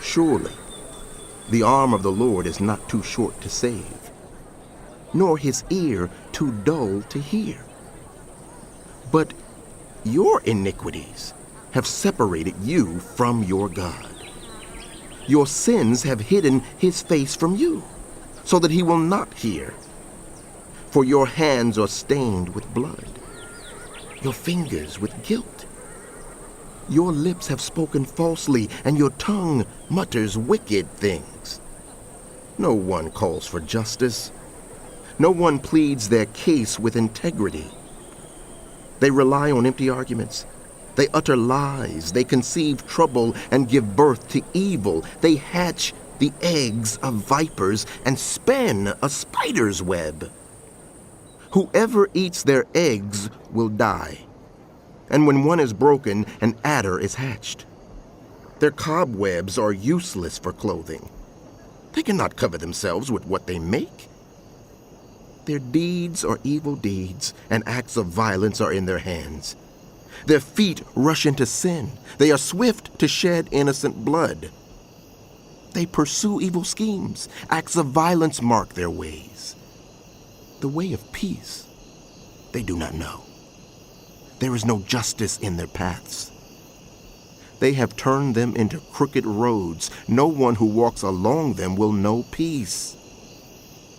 Surely, the arm of the Lord is not too short to save, nor his ear too dull to hear. But your iniquities have separated you from your God. Your sins have hidden his face from you, so that he will not hear. For your hands are stained with blood, your fingers with guilt. Your lips have spoken falsely, and your tongue mutters wicked things. No one calls for justice. No one pleads their case with integrity. They rely on empty arguments. They utter lies. They conceive trouble and give birth to evil. They hatch the eggs of vipers and spin a spider's web. Whoever eats their eggs will die. And when one is broken, an adder is hatched. Their cobwebs are useless for clothing. They cannot cover themselves with what they make. Their deeds are evil deeds, and acts of violence are in their hands. Their feet rush into sin. They are swift to shed innocent blood. They pursue evil schemes. Acts of violence mark their ways. The way of peace they do not know. There is no justice in their paths. They have turned them into crooked roads. No one who walks along them will know peace.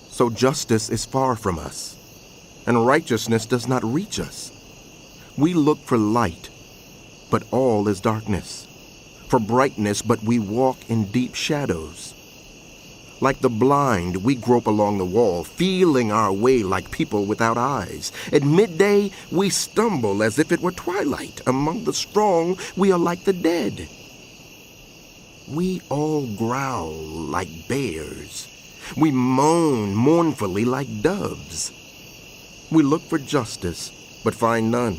So justice is far from us, and righteousness does not reach us. We look for light, but all is darkness. For brightness, but we walk in deep shadows. Like the blind, we grope along the wall, feeling our way like people without eyes. At midday, we stumble as if it were twilight. Among the strong, we are like the dead. We all growl like bears. We moan mournfully like doves. We look for justice, but find none.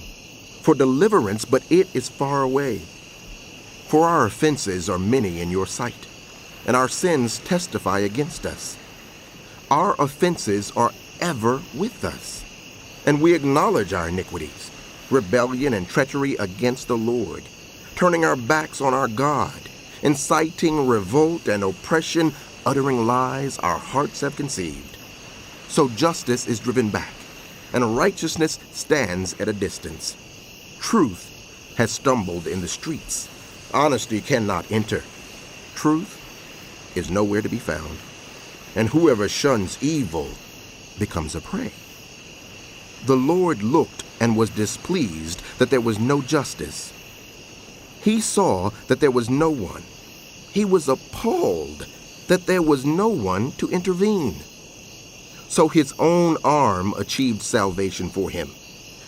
For deliverance, but it is far away. For our offenses are many in your sight, and our sins testify against us. Our offenses are ever with us, and we acknowledge our iniquities, rebellion and treachery against the Lord, turning our backs on our God, inciting revolt and oppression, uttering lies our hearts have conceived. So justice is driven back, and righteousness stands at a distance. Truth has stumbled in the streets. Honesty cannot enter. Truth is nowhere to be found, and whoever shuns evil becomes a prey. The Lord looked and was displeased that there was no justice. He saw that there was no one. He was appalled that there was no one to intervene. So his own arm achieved salvation for him,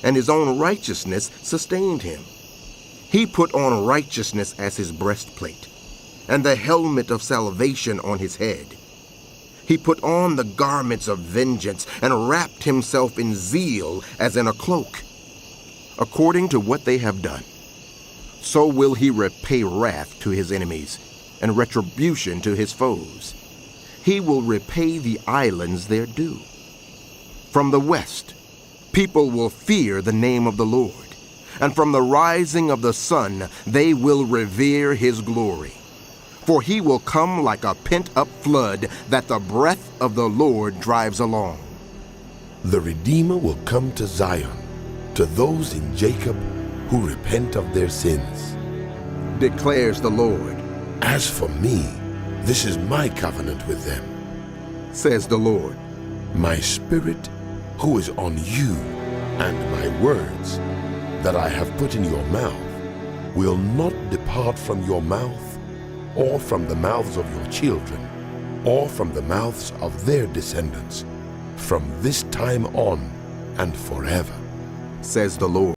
and his own righteousness sustained him. He put on righteousness as his breastplate, and the helmet of salvation on his head. He put on the garments of vengeance and wrapped himself in zeal as in a cloak. According to what they have done, so will he repay wrath to his enemies and retribution to his foes. He will repay the islands their due. From the west, people will fear the name of the Lord, and from the rising of the sun they will revere his glory. For he will come like a pent-up flood that the breath of the Lord drives along. The Redeemer will come to Zion, to those in Jacob who repent of their sins. Declares the Lord. As for me, this is my covenant with them, says the Lord. My spirit who is on you, and my words that I have put in your mouth will not depart from your mouth, or from the mouths of your children, or from the mouths of their descendants, from this time on and forever, says the Lord.